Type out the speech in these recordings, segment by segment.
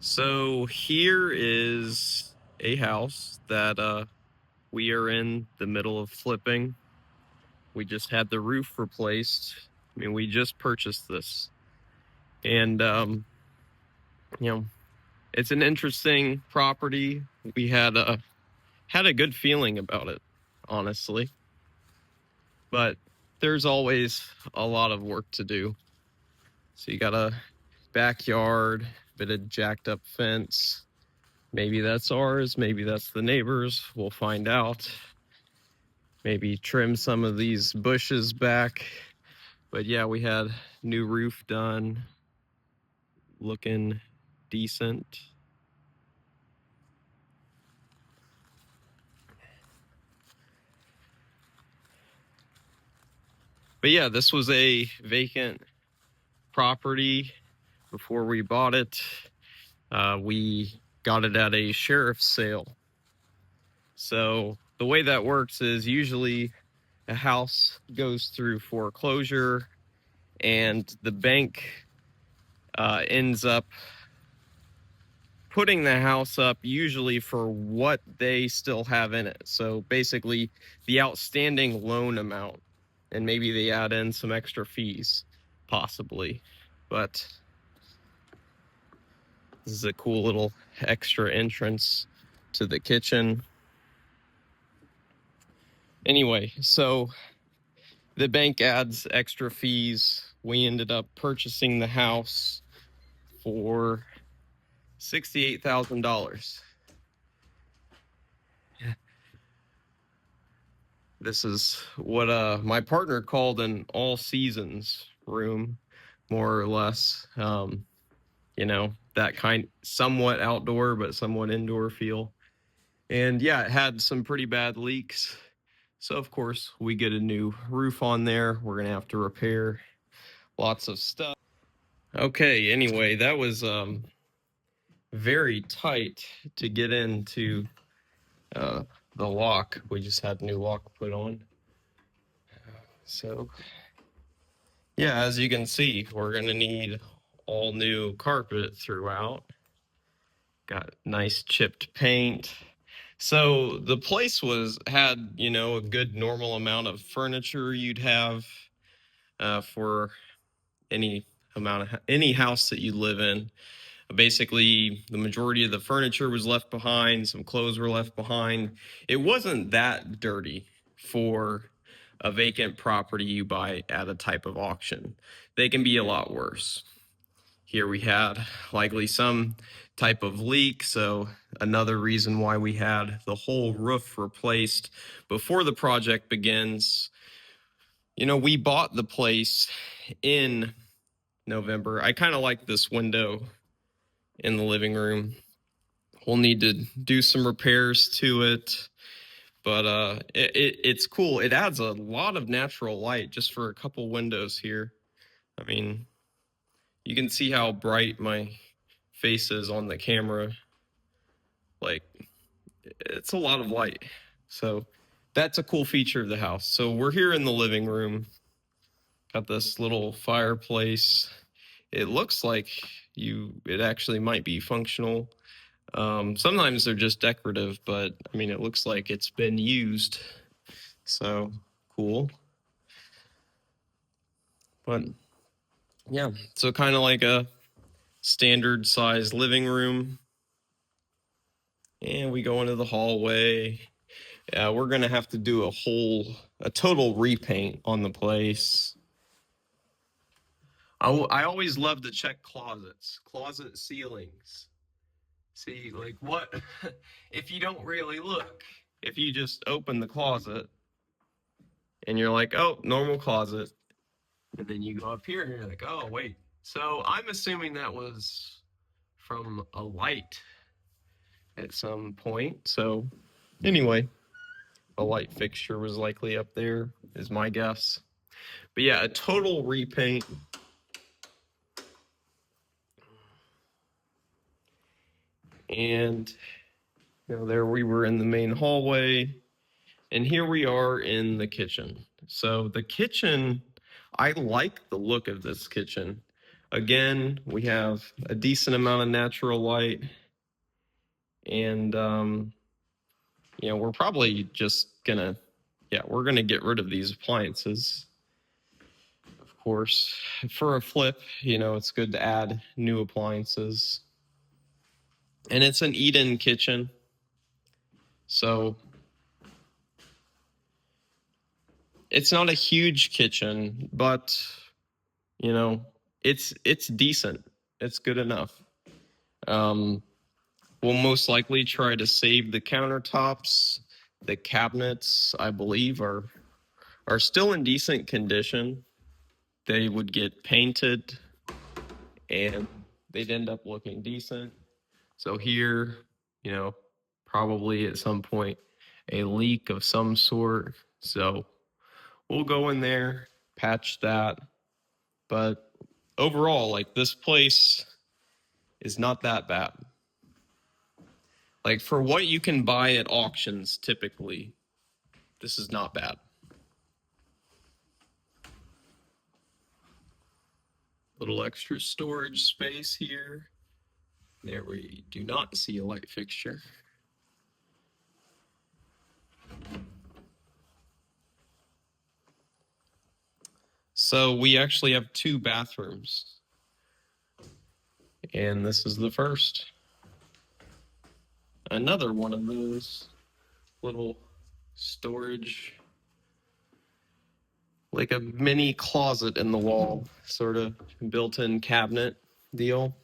So here is a house that we are in the middle of flipping. We just had the roof replaced. I mean, we just purchased this. And you know, it's an interesting property. We had a good feeling about it, honestly. But there's always a lot of work to do. So you got a backyard, bit of jacked up fence. Maybe that's ours, maybe that's the neighbors. We'll find out. Maybe trim some of these bushes back. But yeah, we had new roof done, looking decent. But yeah, this was a vacant property before we bought it. We got it at a sheriff's sale. So the way that works is usually a house goes through foreclosure and the bank ends up putting the house up usually for what they still have in it. So basically the outstanding loan amount, and maybe they add in some extra fees, possibly. But this is a cool little extra entrance to the kitchen. Anyway, so the bank adds extra fees. We ended up purchasing the house for $68,000. This is what my partner called an all seasons room, more or less. You know, that kind, somewhat outdoor but somewhat indoor feel. And yeah, it had some pretty bad leaks. So of course we get a new roof on there. We're gonna have to repair lots of stuff. Okay, anyway, that was very tight to get into uh, the lock. We just had new lock put on. So yeah, as you can see, we're gonna need all new carpet throughout. Got nice chipped paint. So the place had, you know, a good normal amount of furniture you'd have for any house that you live in. Basically, the majority of the furniture was left behind, some clothes were left behind. It wasn't that dirty for a vacant property you buy at a type of auction. They can be a lot worse. Here we had likely some type of leak, so another reason why we had the whole roof replaced before the project begins. You know, we bought the place in November. I kind of like this window in the living room. We'll need to do some repairs to it, but it's cool. It adds a lot of natural light just for a couple windows here. I mean, you can see how bright my face is on the camera. Like, it's a lot of light. So that's a cool feature of the house. So we're here in the living room. Got this little fireplace. It looks like it actually might be functional. Sometimes they're just decorative, but I mean, it looks like it's been used. So cool. But yeah, so kind of like a standard size living room. And we go into the hallway. We're going to have to do a total repaint on the place. I always love to check closet ceilings. See, like what, if you don't really look, if you just open the closet and you're like, oh, normal closet. And then you go up here and you're like, oh, wait. So I'm assuming that was from a light at some point. So anyway, a light fixture was likely up there, is my guess. But yeah, a total repaint. And you know, there we were in the main hallway. And here we are in the kitchen. So the kitchen, I like the look of this kitchen. Again, we have a decent amount of natural light, and we're probably just gonna, we're gonna get rid of these appliances. Of course, for a flip, it's good to add new appliances. And it's an eat-in kitchen, so it's not a huge kitchen, but it's decent. It's good enough. We'll most likely try to save the countertops. The cabinets, I believe, are still in decent condition. They would get painted and they'd end up looking decent. So here, probably at some point a leak of some sort. So we'll go in there, patch that. But overall, like, this place is not that bad. Like, for what you can buy at auctions, typically, this is not bad. Little extra storage space here. There we do not see a light fixture. So we actually have 2 bathrooms. And this is the first. Another one of those little storage, like a mini closet in the wall, sort of built-in cabinet deal.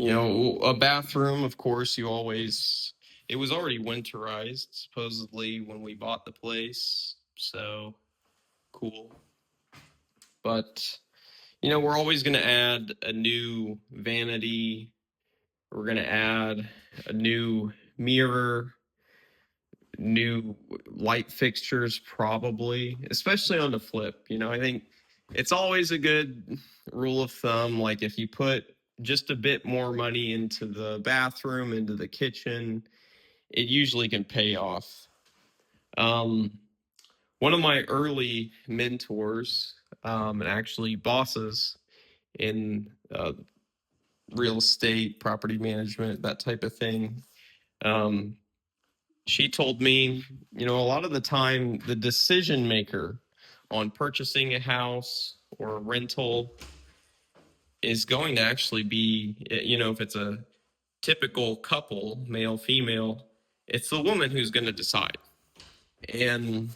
A bathroom, of course, it was already winterized, supposedly, when we bought the place. So cool. But, we're always going to add a new vanity. We're going to add a new mirror, new light fixtures, probably, especially on the flip. I think it's always a good rule of thumb. Like, if you put just a bit more money into the bathroom, into the kitchen, it usually can pay off. One of my early mentors, and actually bosses in real estate, property management, that type of thing, she told me, a lot of the time, the decision maker on purchasing a house or a rental is going to actually be, if it's a typical couple, male, female, it's the woman who's going to decide. And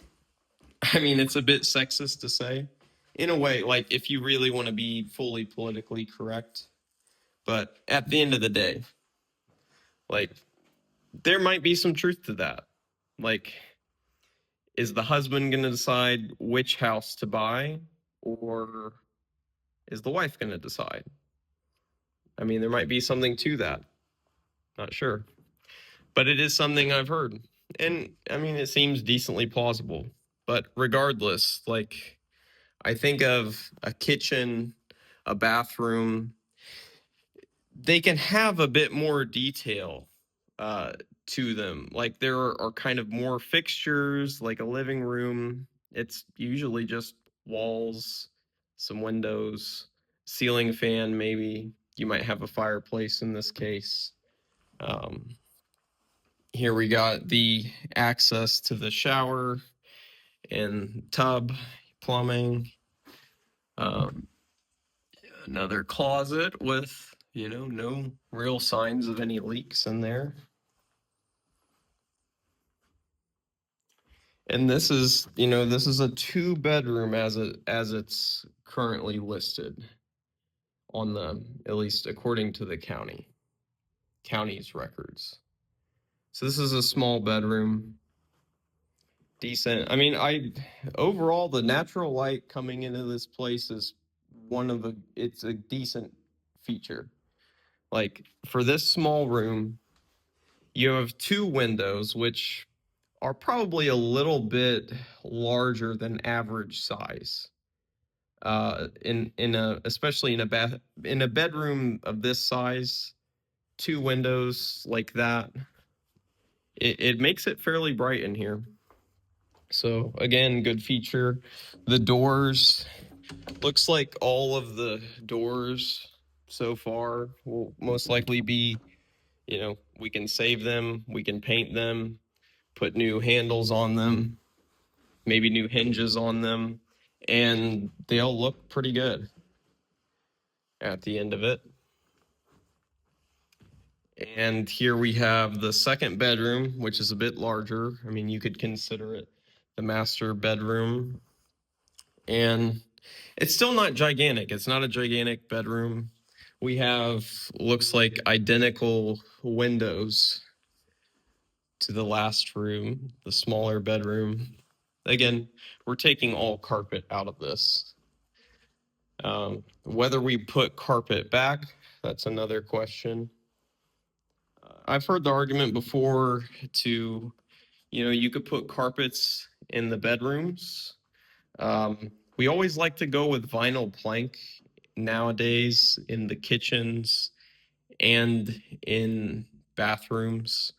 I mean, it's a bit sexist to say, in a way, like, if you really want to be fully politically correct. But at the end of the day, like, there might be some truth to that. Like, is the husband going to decide which house to buy, or is the wife going to decide? I mean, there might be something to that. Not sure. But it is something I've heard. And I mean, it seems decently plausible. But regardless, like, I think of a kitchen, a bathroom, they can have a bit more detail to them. Like, there are kind of more fixtures, like a living room. It's usually just walls, some windows, ceiling fan, maybe. You might have a fireplace in this case. Here we got the access to the shower and tub, plumbing. Another closet with, no real signs of any leaks in there. And this is a 2-bedroom as it's currently listed on at least according to the county's records. So this is a small bedroom. Decent. I mean, overall, the natural light coming into this place is it's a decent feature. Like, for this small room, you have 2 windows, which are probably a little bit larger than average size. Especially in a bedroom of this size, 2 windows like that, it makes it fairly bright in here. So again, good feature. The doors Looks like all of the doors so far will most likely be, we can save them, we can paint them, put new handles on them, maybe new hinges on them, and they'll look pretty good at the end of it. And here we have the second bedroom, which is a bit larger. I mean, you could consider it the master bedroom. And it's still not gigantic. It's not a gigantic bedroom. We have, looks like, identical windows to the last room, the smaller bedroom. Again, we're taking all carpet out of this. Whether we put carpet back, that's another question. I've heard the argument before to, you could put carpets in the bedrooms. We always like to go with vinyl plank nowadays in the kitchens and in bathrooms,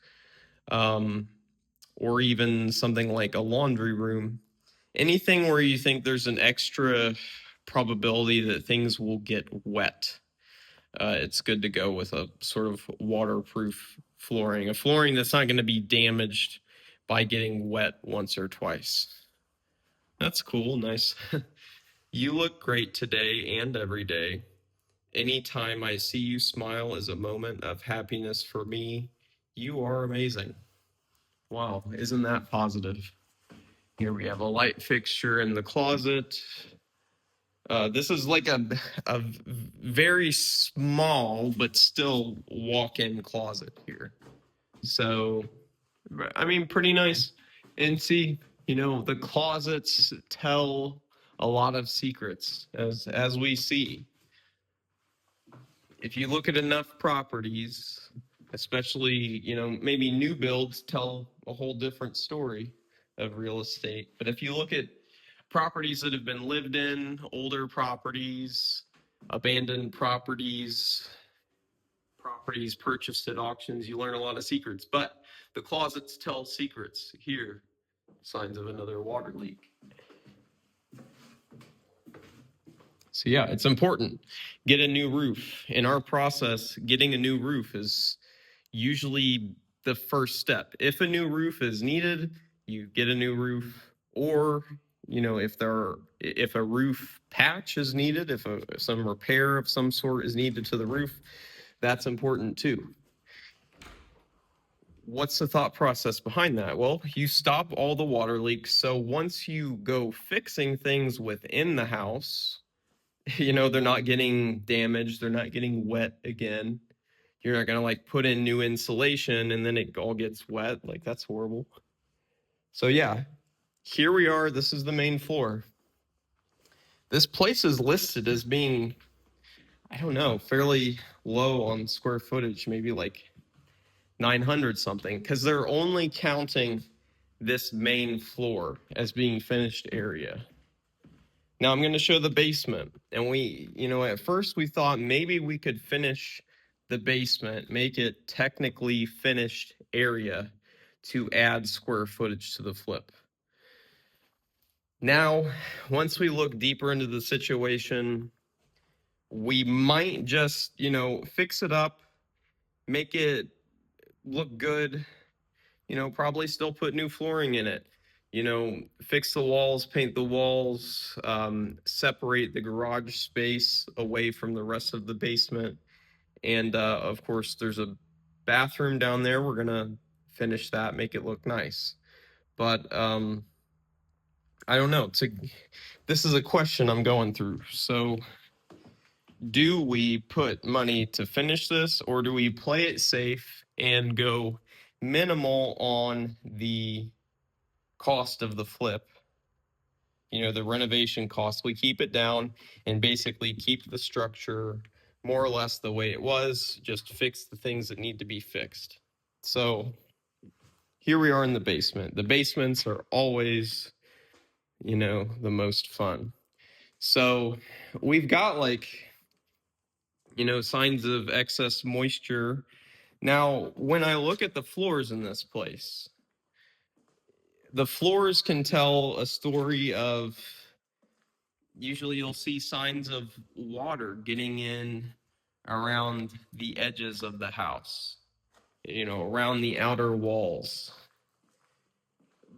or even something like a laundry room. Anything where you think there's an extra probability that things will get wet. It's good to go with a sort of waterproof flooring, a flooring that's not going to be damaged by getting wet once or twice. That's cool. Nice. You look great today and every day. Anytime I see you smile is a moment of happiness for me. You are amazing. Wow, isn't that positive? Here we have a light fixture in the closet. This is like a very small but still walk-in closet here. So, I mean, pretty nice. And see, the closets tell a lot of secrets, as we see. If you look at enough properties, especially, maybe new builds tell a whole different story of real estate. But if you look at properties that have been lived in, older properties, abandoned properties, properties purchased at auctions, you learn a lot of secrets. But the closets tell secrets. Here, signs of another water leak. So yeah, it's important. Get a new roof. In our process, getting a new roof is usually the first step. If a new roof is needed, you get a new roof. Or, if a roof patch is needed, if some repair of some sort is needed to the roof, that's important too. What's the thought process behind that? Well, you stop all the water leaks. So once you go fixing things within the house, they're not getting damaged, they're not getting wet again. You're not going to put in new insulation and then it all gets wet. That's horrible. So yeah, here we are. This is the main floor. This place is listed as being, I don't know, fairly low on square footage, maybe 900 something, because they're only counting this main floor as being finished area. Now I'm going to show the basement. And we, at first we thought maybe we could finish the basement, make it technically finished area to add square footage to the flip. Now, once we look deeper into the situation, we might just, fix it up, make it look good, probably still put new flooring in it, fix the walls, paint the walls, separate the garage space away from the rest of the basement. And of course, there's a bathroom down there. We're going to finish that, make it look nice. But I don't know. This is a question I'm going through. So do we put money to finish this, or do we play it safe and go minimal on the cost of the flip? The renovation cost, we keep it down and basically keep the structure more or less the way it was, just fix the things that need to be fixed. So here we are in the basement. The basements are always, the most fun. So we've got signs of excess moisture. Now, when I look at the floors in this place, the floors can tell a story of usually you'll see signs of water getting in around the edges of the house, around the outer walls.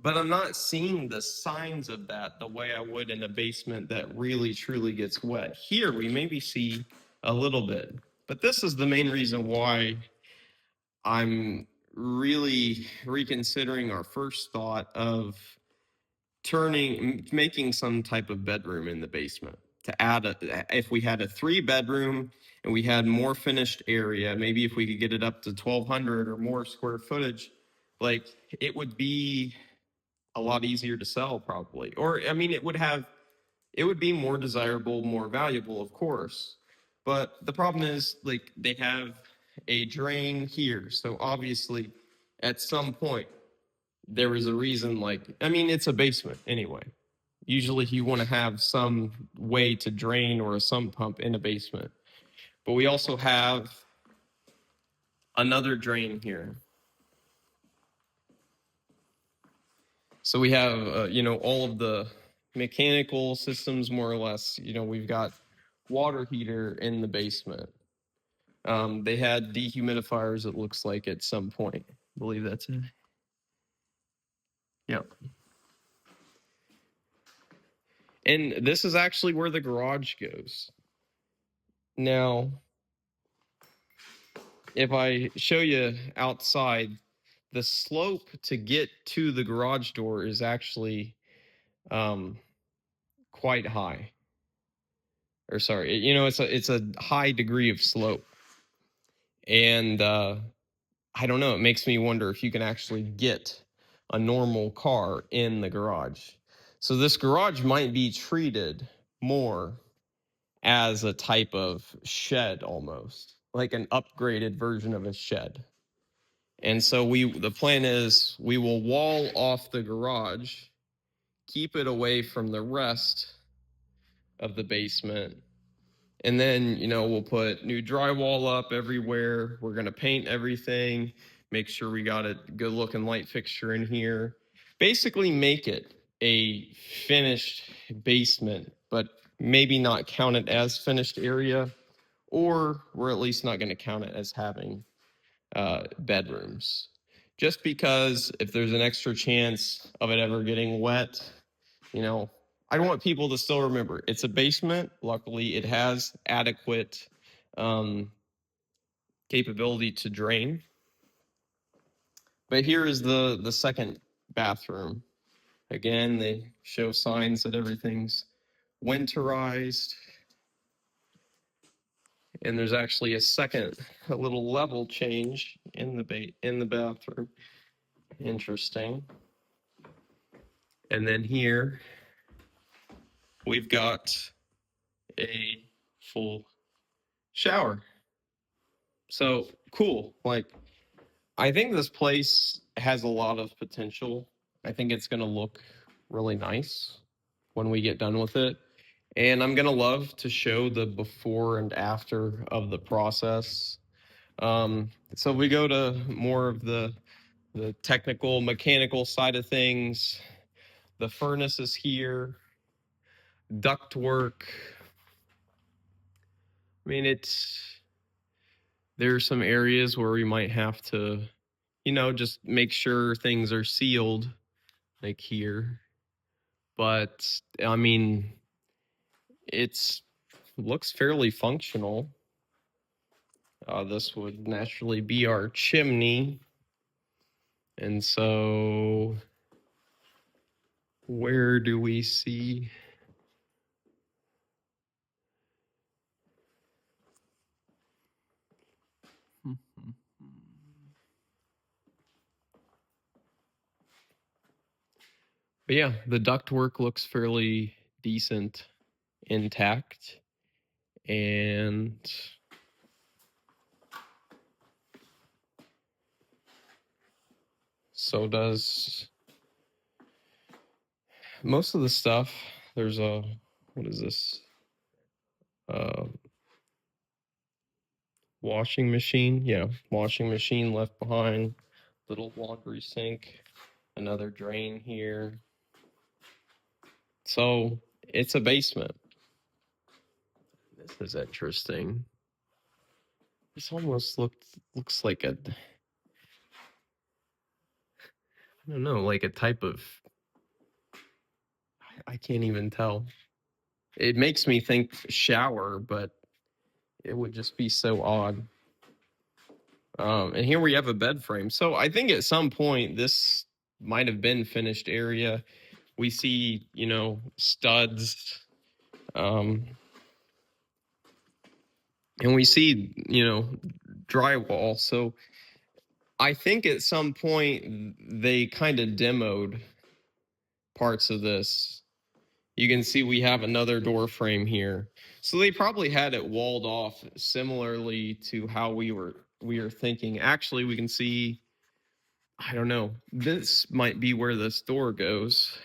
But I'm not seeing the signs of that the way I would in a basement that really truly gets wet. Here we maybe see a little bit, but this is the main reason why I'm really reconsidering our first thought of making some type of bedroom in the basement to add if we had a 3 bedroom and we had more finished area, maybe if we could get it up to 1,200 or more square footage, like it would be a lot easier to sell probably. Or, I mean, it would be more desirable, more valuable, of course. But the problem is, like, they have a drain here. So obviously, at some point, there is a reason, like, I mean, it's a basement anyway. Usually, you want to have some way to drain or a sump pump in a basement. But we also have another drain here. So we have, all of the mechanical systems, more or less. We've got water heater in the basement. They had dehumidifiers, it looks like, at some point. I believe that's it. Yeah. And this is actually where the garage goes. Now, if I show you outside, the slope to get to the garage door is actually quite high. Or sorry, it's a high degree of slope. And I don't know, it makes me wonder if you can actually get a normal car in the garage. So this garage might be treated more as a type of shed, almost like an upgraded version of a shed. And so the plan is we will wall off the garage, keep it away from the rest of the basement. And then, we'll put new drywall up everywhere. We're going to paint everything, make sure we got a good looking light fixture in here. Basically make it a finished basement, but maybe not count it as finished area, or we're at least not going to count it as having bedrooms. Just because if there's an extra chance of it ever getting wet, I want people to still remember it's a basement. Luckily, it has adequate capability to drain. But here is the second bathroom. Again, they show signs that everything's winterized. And there's actually a little level change in the bathroom. Interesting. And then here we've got a full shower. So cool. Like, I think this place has a lot of potential. I think it's going to look really nice when we get done with it. And I'm going to love to show the before and after of the process. So we go to more of the technical, mechanical side of things. The furnace is here, duct work. I mean, there are some areas where we might have to, just make sure things are sealed, like here. But I mean, it looks fairly functional. This would naturally be our chimney. And so where do we see? But yeah, the ductwork looks fairly decent, intact, and so does most of the stuff. There's what is this? Washing machine. Yeah, washing machine left behind. Little laundry sink. Another drain here. So it's a basement. This is interesting. This almost looks like a, I don't know, like a type of, I can't even tell. It makes me think shower, but it would just be so odd. And here we have a bed frame. So I think at some point this might have been finished area. We see, studs, and we see, drywall. So I think at some point they kind of demoed parts of this. You can see we have another door frame here. So they probably had it walled off similarly to how we were thinking. Actually, we can see, I don't know, this might be where this door goes.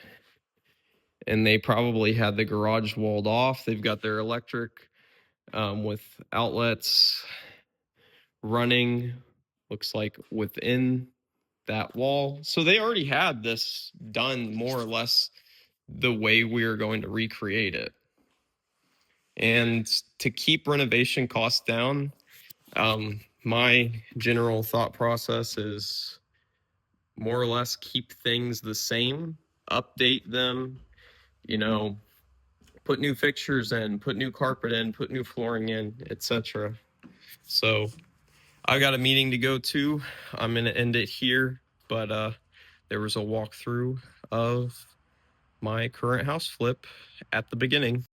And they probably had the garage walled off. They've got their electric with outlets running, looks like within that wall. So they already had this done more or less the way we are going to recreate it. And to keep renovation costs down, my general thought process is more or less keep things the same, update them, put new fixtures in, put new carpet in, put new flooring in, etc. So I got a meeting to go to. I'm going to end it here, but there was a walkthrough of my current house flip at the beginning.